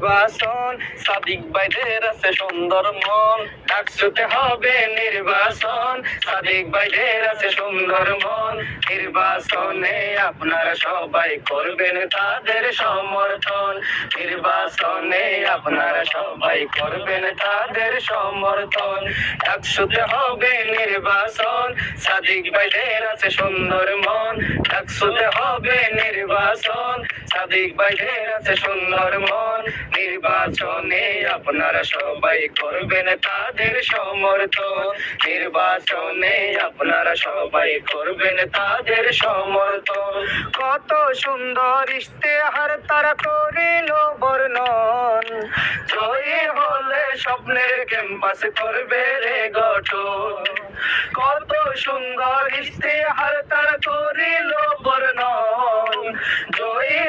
নির্বাচন, সাদিক ভাইদের আছে সুন্দর মন, ডাকসুতে হবে নির্বাচন, সাদিক ভাইদের আছে সুন্দর মন। নির্বাচনে আপনারা সবাই করবেন তাদের সমর্থন, নির্বাচনে আপনারা সবাই করবেন তাদের সমর্থন। ডাকসুতে হবে নির্বাচন, সাদিক ভাইদের আছে সুন্দর মন, ডাকসুতে হবে নির্বাচন, সাদিক ভাইদের আছে সুন্দর মন। নির্বাচনে আপনারা সবাই করবেন তাদের সমর্থন, নির্বাচনে আপনারা সবাই করবেন তাদের সমর্থন। কত সুন্দর ইশতেহার তারা করিল বর্ণন, জয়ী হলে স্বপ্নের ক্যাম্পাস করবে রে গঠন। কত সুন্দর ইশতেহার তারা করিল বর্ণন, জয়ী